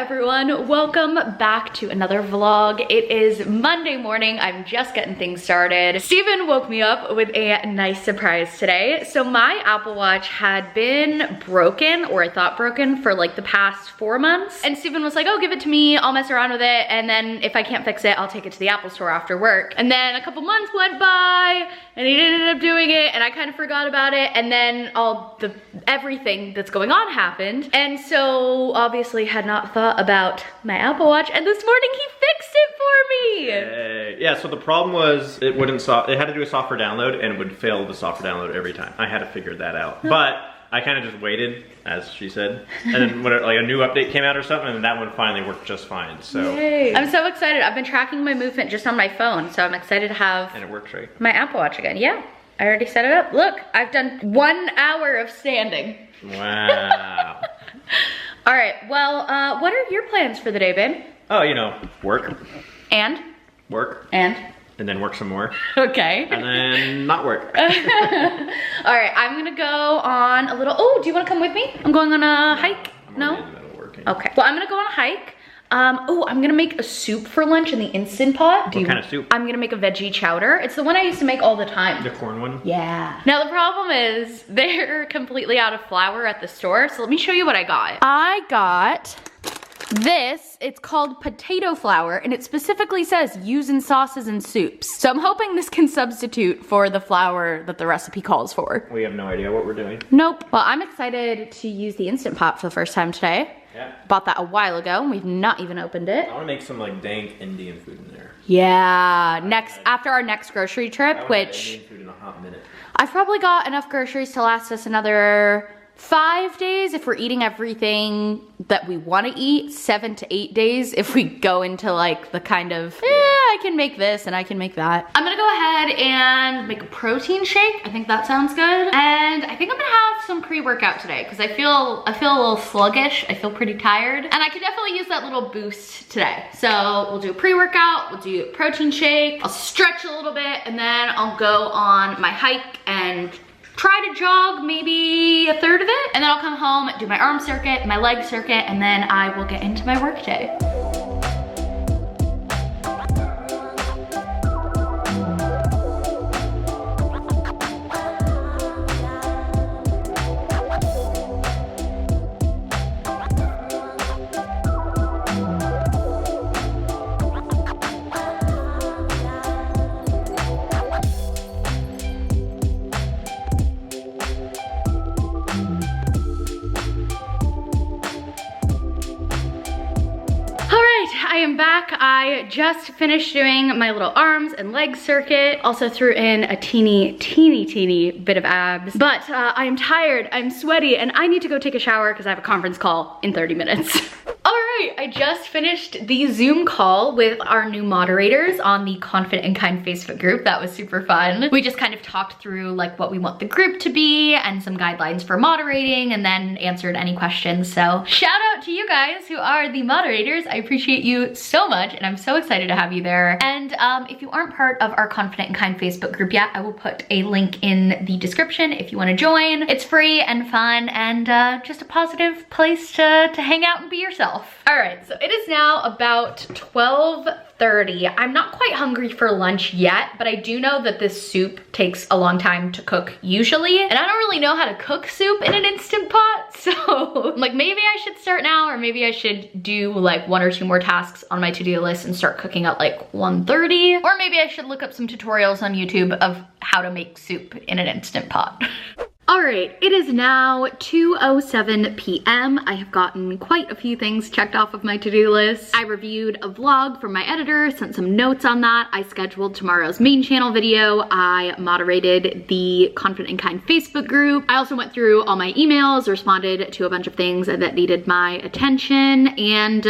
everyone, welcome back to another vlog. It is Monday morning. I'm just getting things started. Steven woke me up with a nice surprise today. So my Apple Watch had been broken, or I thought broken, for like the past 4 months. And Steven was like, oh, give it to me, I'll mess around with it, and then if I can't fix it, I'll take it to the Apple store after work. And then a couple months went by and he ended up doing it, and I kind of forgot about it, and then everything that's going on happened. And so obviously had not thought about my Apple Watch, and this morning he fixed it for me. Yeah, so the problem was it had to do a software download, and it would fail the software download every time. I had to figure that out. But I kind of just waited, as she said, and then when like a new update came out or something, and that one finally worked just fine. So yay. I'm so excited. I've been tracking my movement just on my phone, so I'm excited to have and it works, right? My Apple Watch again. Yeah, I already set it up. Look, I've done 1 hour of standing. Wow. All right, well, what are your plans for the day, babe? Oh, you know, work. And? Work. And then work some more. Okay. And then not work. All right, I'm gonna go on a little, oh, do you wanna come with me? I'm going on a hike. No? Okay, well, I'm gonna go on a hike. Oh, I'm gonna make a soup for lunch in the Instant Pot. What kind of soup? I'm gonna make a veggie chowder. It's the one I used to make all the time. The corn one? Yeah. Now the problem is they're completely out of flour at the store, so let me show you what I got. I got this, it's called potato flour, and it specifically says use in sauces and soups. So I'm hoping this can substitute for the flour that the recipe calls for. We have no idea what we're doing. Nope. Well, I'm excited to use the Instant Pot for the first time today. Yeah. Bought that a while ago, and we've not even opened it. I wanna make some like dank Indian food in there. Yeah, after our next grocery trip, which Indian food in a hot minute. I've probably got enough groceries to last us another 5 days if we're eating everything that we want to eat, 7 to 8 days if we go into like the kind of, I can make this and I can make that. I'm gonna go ahead and make a protein shake. I think that sounds good. And I think I'm gonna have some pre-workout today because I feel a little sluggish. I feel pretty tired. And I could definitely use that little boost today. So we'll do a pre-workout, we'll do a protein shake, I'll stretch a little bit, and then I'll go on my hike and try to jog maybe a third of it, and then I'll come home, do my arm circuit, my leg circuit, and then I will get into my work day. I am back. I just finished doing my little arms and leg circuit. Also threw in a teeny bit of abs. But I am tired, I'm sweaty, and I need to go take a shower because I have a conference call in 30 minutes. All right, I just finished the Zoom call with our new moderators on the Confident and Kind Facebook group. That was super fun. We just kind of talked through like what we want the group to be and some guidelines for moderating, and then answered any questions. So shout out to you guys who are the moderators. I appreciate you so much, and I'm so excited to have you there. And if you aren't part of our Confident and Kind Facebook group yet, I will put a link in the description if you want to join. It's free and fun, and just a positive place to hang out and be yourself. All right, so it is now about 12:30. I'm not quite hungry for lunch yet, but I do know that this soup takes a long time to cook usually, and I don't really know how to cook soup in an Instant Pot, so like maybe I should start now, or maybe I should do like 1 or 2 more tasks on my to-do list and start cooking at like 1:30, or maybe I should look up some tutorials on YouTube of how to make soup in an Instant Pot. All right, it is now 2:07 p.m. I have gotten quite a few things checked off of my to-do list. I reviewed a vlog from my editor, sent some notes on that. I scheduled tomorrow's main channel video. I moderated the Confident and Kind Facebook group. I also went through all my emails, responded to a bunch of things that needed my attention, and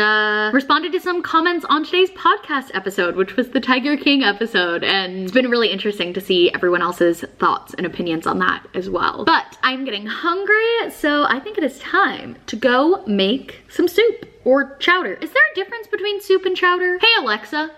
responded to some comments on today's podcast episode, which was the Tiger King episode. And it's been really interesting to see everyone else's thoughts and opinions on that as well. But I'm getting hungry, so I think it is time to go make some soup or chowder. Is there a difference between soup and chowder? Hey Alexa,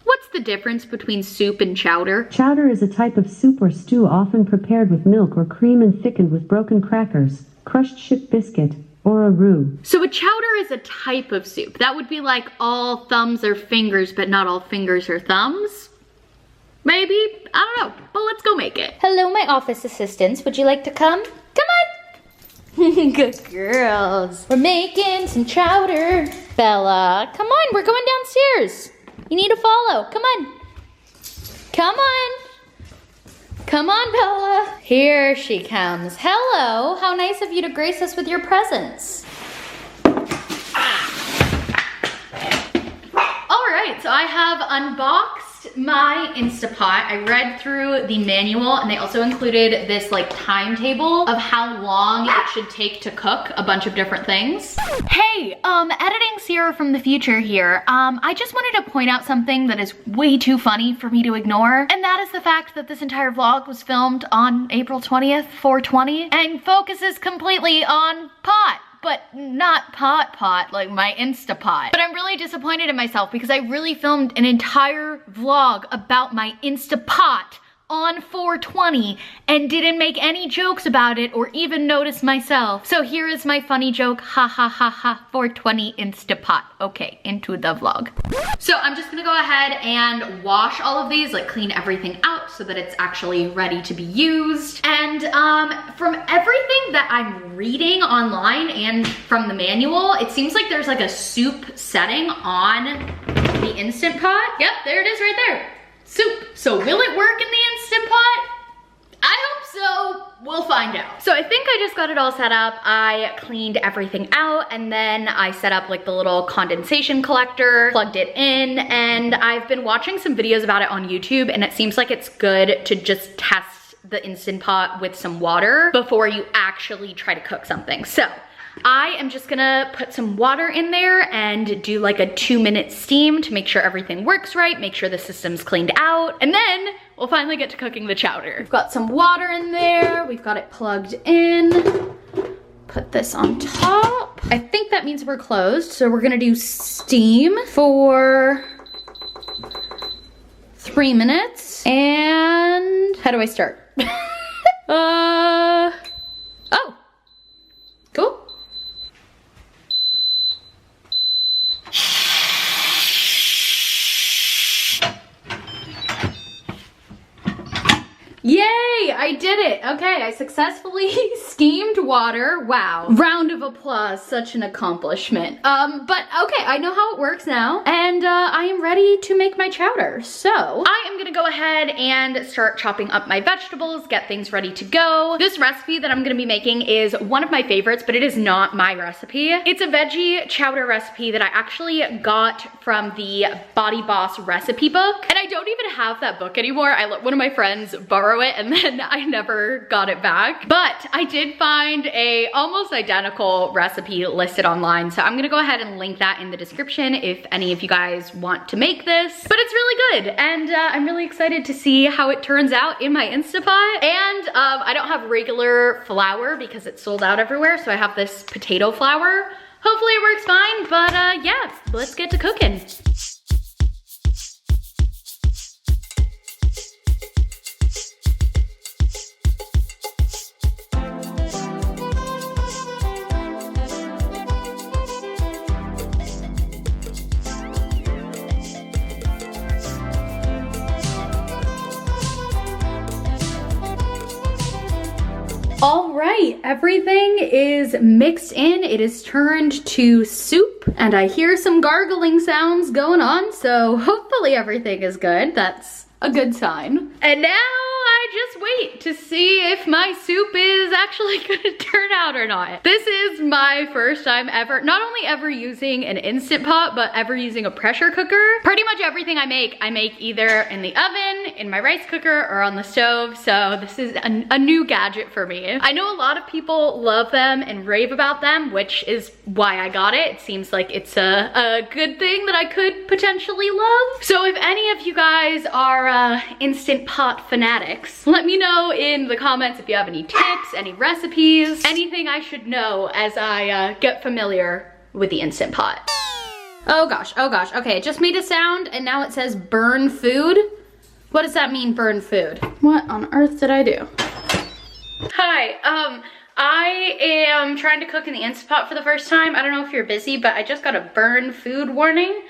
what's the difference between soup and chowder? Chowder is a type of soup or stew often prepared with milk or cream and thickened with broken crackers, crushed ship biscuit, or a roux. So a chowder is a type of soup. That would be like all thumbs are fingers, but not all fingers are thumbs. Maybe, I don't know, but let's go make it. Hello, my office assistants. Would you like to come? Come on. Good girls. We're making some chowder. Bella, come on, we're going downstairs. You need to follow, come on. Come on. Come on, Bella. Here she comes. Hello, how nice of you to grace us with your presence. All right, so I have unboxed my Instapot. I read through the manual and they also included this like timetable of how long it should take to cook a bunch of different things. Hey, editing Sierra from the future here. I just wanted to point out something that is way too funny for me to ignore, and that is the fact that this entire vlog was filmed on April 20th, 4/20, and focuses completely on pot. But not pot like my Instapot. But I'm really disappointed in myself because I really filmed an entire vlog about my Instapot on 4/20 and didn't make any jokes about it or even notice myself. So here is my funny joke, ha ha ha ha, 4/20 Instapot. Okay, into the vlog. So I'm just gonna go ahead and wash all of these, like clean everything out so that it's actually ready to be used. And from everything that I'm reading online and from the manual, it seems like there's like a soup setting on the Instant Pot. Yep, there it is right there. Soup. So will it work in the Instant Pot? I hope so. We'll find out. So I think I just got it all set up. I cleaned everything out and then I set up like the little condensation collector, plugged it in, and I've been watching some videos about it on YouTube, and it seems like it's good to just test the Instant Pot with some water before you actually try to cook something. So I am just gonna put some water in there and do like a 2-minute steam to make sure everything works right, make sure the system's cleaned out, and then we'll finally get to cooking the chowder. We've got some water in there, we've got it plugged in. Put this on top. I think that means we're closed, so we're gonna do steam for 3 minutes. And how do I start? Oh, cool. Yay, I did it. Okay, I successfully steamed water. Wow. Round of applause, such an accomplishment. But okay, I know how it works now, and I am ready to make my chowder. So I am gonna go ahead and start chopping up my vegetables, get things ready to go. This recipe that I'm gonna be making is one of my favorites, but it is not my recipe. It's a veggie chowder recipe that I actually got from the Body Boss recipe book, and I don't even have that book anymore. I let one of my friends borrow it and then I never got it back. But I did find a almost identical recipe listed online, so I'm gonna go ahead and link that in the description if any of you guys want to make this. But it's really good, and I'm really excited to see how it turns out in my Instapot. And I don't have regular flour because it's sold out everywhere, so I have this potato flour. Hopefully it works fine, but yeah, let's get to cooking. All right, everything is mixed in. It is turned to soup, and I hear some gargling sounds going on, so hopefully everything is good. That's a good sign. And now I just wait to see if my soup is actually gonna turn out or not. This is my first time ever, not only ever using an Instant Pot, but ever using a pressure cooker. Pretty much everything I make either in the oven, in my rice cooker, or on the stove, so this is a new gadget for me. I know a lot of people love them and rave about them, which is why I got it. It seems like it's a good thing that I could potentially love. So if any of you guys are Instant Pot fanatics, let me know in the comments if you have any tips, any recipes, anything I should know as I get familiar with the Instant Pot. Oh gosh, okay, it just made a sound and now it says burn food. What does that mean, burn food? What on earth did I do? Hi, I am trying to cook in the Instant Pot for the first time. I don't know if you're busy, but I just got a burn food warning.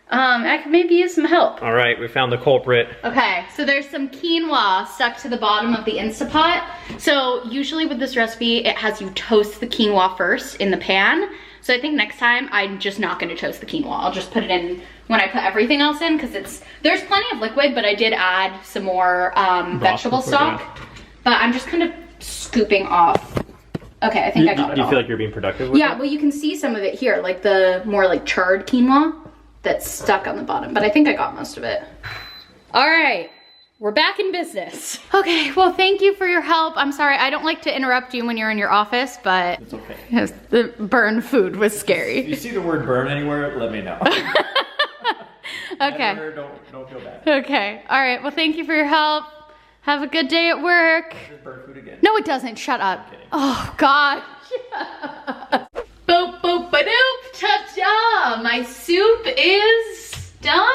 I could maybe use some help. All right, we found the culprit. Okay, so there's some quinoa stuck to the bottom of the Instant Pot. So usually with this recipe, it has you toast the quinoa first in the pan. So I think next time I'm just not gonna toast the quinoa. I'll just put it in when I put everything else in, because there's plenty of liquid, but I did add some more vegetable stock. Yeah. But I'm just kind of scooping off. Okay, I think I got it all. You feel like you're being productive with it? Yeah, well you can see some of it here, like the more like charred quinoa that's stuck on the bottom, but I think I got most of it. All right, we're back in business. Okay, well thank you for your help. I'm sorry, I don't like to interrupt you when you're in your office, but it's okay. Yes, the burn food was scary. If you see the word burn anywhere, let me know. Okay. Don't feel bad. Okay, all right, well thank you for your help. Have a good day at work. Does burn food again? No, it doesn't. Shut up. Oh, God. Boop, boop, ba-doop, ta-da. My soup is done,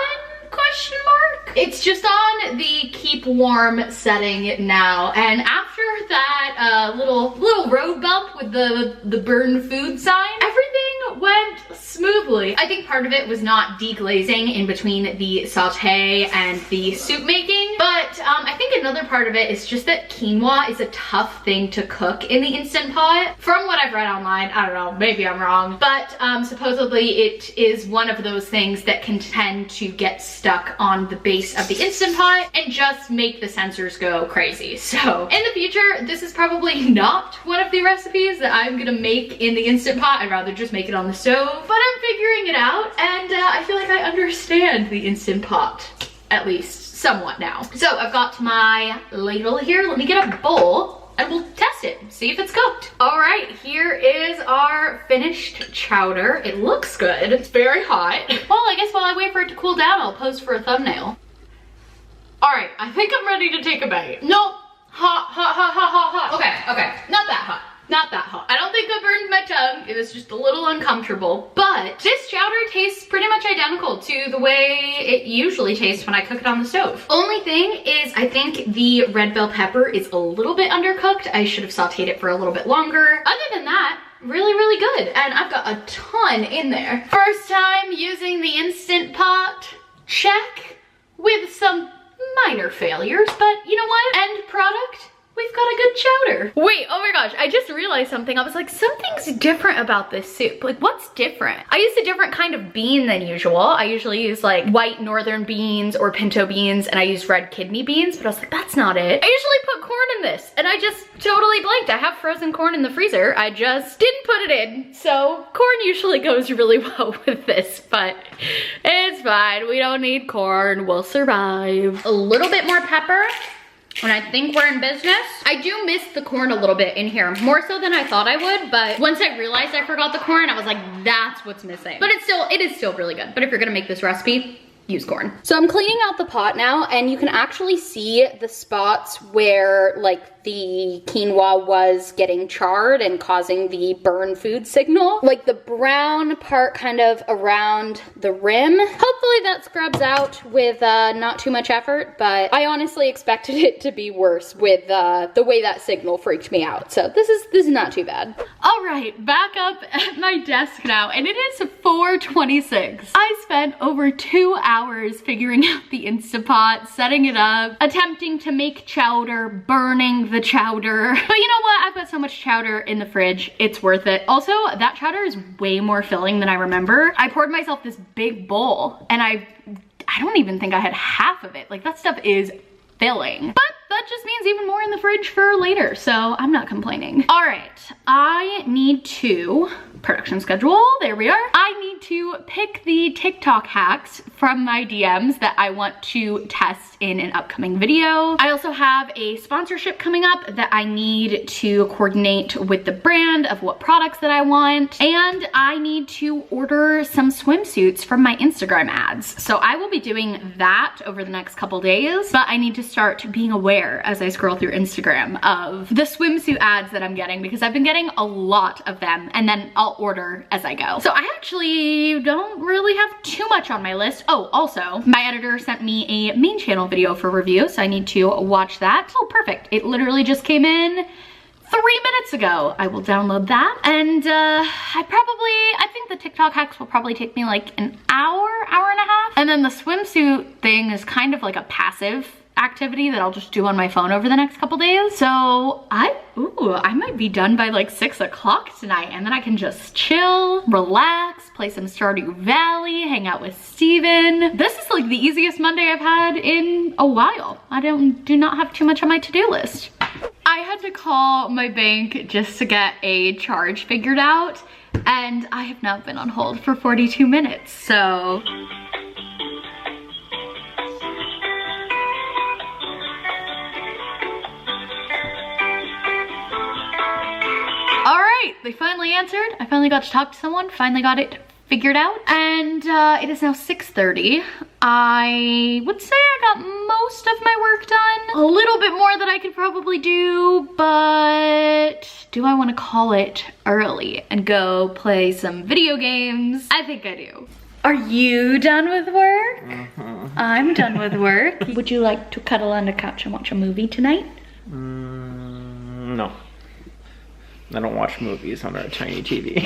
question mark? It's just on the keep warm setting now. And after that little road bump with the burn food sign, everything went smoothly. I think part of it was not deglazing in between the saute and the soup making, but I think another part of it is just that quinoa is a tough thing to cook in the Instant Pot. From what I've read online, I don't know, maybe I'm wrong, but supposedly it is one of those things that can tend to get stuck on the base of the Instant Pot and just make the sensors go crazy. So in the future, this is probably not one of the recipes that I'm gonna make in the Instant Pot. I'd rather just make it on the stove, but I'm figuring it out, and I feel like I understand the Instant Pot, at least somewhat now. So I've got my ladle here. Let me get a bowl and we'll test it, see if it's cooked. All right, here is our finished chowder. It looks good. It's very hot. Well, I guess while I wait for it to cool down, I'll pose for a thumbnail. All right, I think I'm ready to take a bite. No, hot, hot, hot, hot, hot, hot. Okay, not that hot. Not that hot. I don't think I burned my tongue. It was just a little uncomfortable, but this chowder tastes pretty much identical to the way it usually tastes when I cook it on the stove. Only thing is I think the red bell pepper is a little bit undercooked. I should have sauteed it for a little bit longer. Other than that, really, really good. And I've got a ton in there. First time using the Instant Pot, check, with some minor failures, but you know what? End product, we've got a good chowder. Wait, oh my gosh, I just realized something. I was like, something's different about this soup. Like, what's different? I used a different kind of bean than usual. I usually use like white northern beans or pinto beans, and I use red kidney beans, but I was like, that's not it. I usually put corn in this, and I just totally blanked. I have frozen corn in the freezer. I just didn't put it in. So corn usually goes really well with this, but it's fine. We don't need corn. We'll survive. A little bit more pepper, and I think we're in business. I do miss the corn a little bit in here, more so than I thought I would, but once I realized I forgot the corn, I was like, that's what's missing. But it is still really good. But if you're gonna make this recipe, use corn. So I'm cleaning out the pot now, and you can actually see the spots where like the quinoa was getting charred and causing the burn food signal. Like the brown part kind of around the rim. Hopefully that scrubs out with not too much effort, but I honestly expected it to be worse with the way that signal freaked me out. So this is not too bad. All right, back up at my desk now, and it is 4:26. I spent over 2 hours figuring out the Instant Pot, setting it up, attempting to make chowder, burning the chowder. But you know what? I've got so much chowder in the fridge. It's worth it. Also, that chowder is way more filling than I remember. I poured myself this big bowl, and I don't even think I had half of it. Like, that stuff is filling. But that just means even more in the fridge for later, so I'm not complaining. All right, I need to, production schedule, there we are. I need to pick the TikTok hacks from my DMs that I want to test in an upcoming video. I also have a sponsorship coming up that I need to coordinate with the brand of what products that I want. And I need to order some swimsuits from my Instagram ads. So I will be doing that over the next couple days, but I need to start being aware as I scroll through Instagram of the swimsuit ads that I'm getting, because I've been getting a lot of them, and then I'll order as I go. So I actually don't really have too much on my list. Oh, also, my editor sent me a main channel video for review, so I need to watch that. Oh, perfect. It literally just came in 3 minutes ago. I will download that. And I think the TikTok hacks will probably take me like an hour, hour and a half. And then the swimsuit thing is kind of like a passive activity that I'll just do on my phone over the next couple days. So I might be done by like 6 o'clock tonight, and then I can just chill, relax, play some Stardew Valley, hang out with Steven. This is like the easiest Monday I've had in a while. I do not have too much on my to-do list. I had to call my bank just to get a charge figured out, and I have now been on hold for 42 minutes, so. All right, they finally answered. I finally got to talk to someone, finally got it figured out. And it is now 6:30. I would say I got most of my work done. A little bit more that I could probably do, but do I want to call it early and go play some video games? I think I do. Are you done with work? Mm-hmm. I'm done with work. Would you like to cuddle on the couch and watch a movie tonight? No. I don't watch movies on our tiny TV.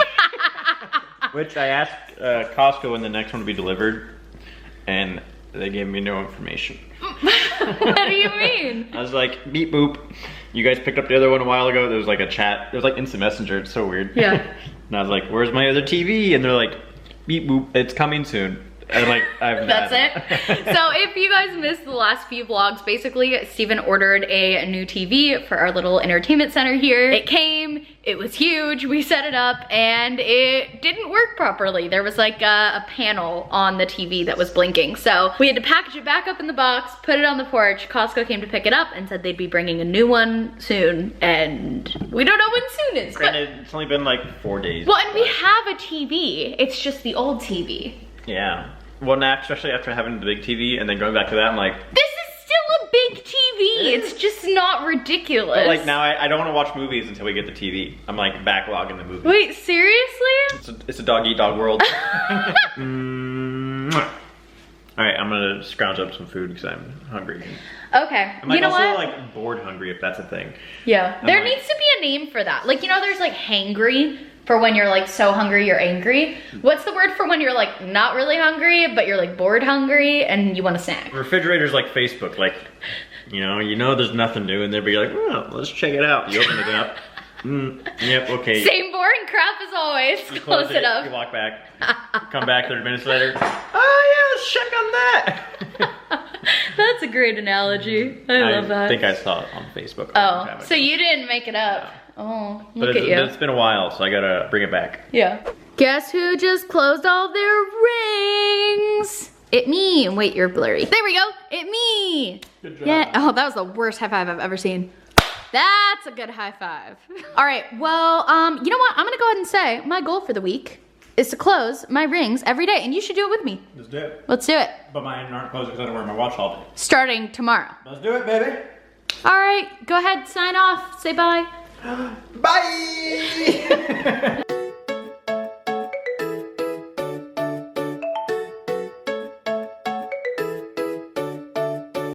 Which I asked Costco when the next one to be delivered, and they gave me no information. What do you mean? I was like, beep boop. You guys picked up the other one a while ago. There was like a chat. It was like instant messenger. It's so weird. Yeah. And I was like, where's my other TV? And they're like, beep boop, it's coming soon. And like, I've That's it. So if you guys missed the last few vlogs, basically Steven ordered a new TV for our little entertainment center here. It came, it was huge, we set it up, and it didn't work properly. There was like a panel on the TV that was blinking. So we had to package it back up in the box, put it on the porch. Costco came to pick it up and said they'd be bringing a new one soon, and we don't know when soon is. Granted, it's only been like 4 days. Well, and we have a TV, it's just the old TV. Yeah. Well, now, especially after having the big TV and then going back to that, I'm like, this is still a big TV. It's just not ridiculous. But like now, I don't want to watch movies until we get the TV. I'm like backlogging the movie. Wait, seriously? It's a dog eat dog world. All right, I'm gonna scrounge up some food because I'm hungry. Okay. I'm like you know also what? like bored hungry, if that's a thing. Yeah. There needs to be a name for that. Like, you know, there's like hangry for when you're like so hungry you're angry. What's the word for when you're like not really hungry but you're like bored hungry and you want a snack? Refrigerator's like Facebook. Like, you know there's nothing new in there, but you're like, oh, let's check it out. You open it up. Yep, okay. Same boring crap as always. You Close it up. You walk back. Come back 30 minutes later. Oh yeah, let's check on that. That's a great analogy. I love that. I think I saw it on Facebook. Oh, so you didn't make it up. Oh, look at you. But it's been a while, so I gotta bring it back. Yeah. Guess who just closed all their rings? It me. Wait, you're blurry. There we go. It me. Good job. Yeah. Oh, that was the worst high five I've ever seen. That's a good high five. All right. Well, you know what? I'm gonna go ahead and say my goal for the week is to close my rings every day, and you should do it with me. Let's do it. Let's do it. But mine aren't closed because I don't wear my watch all day. Starting tomorrow. Let's do it, baby. All right. Go ahead. Sign off. Say bye. Bye!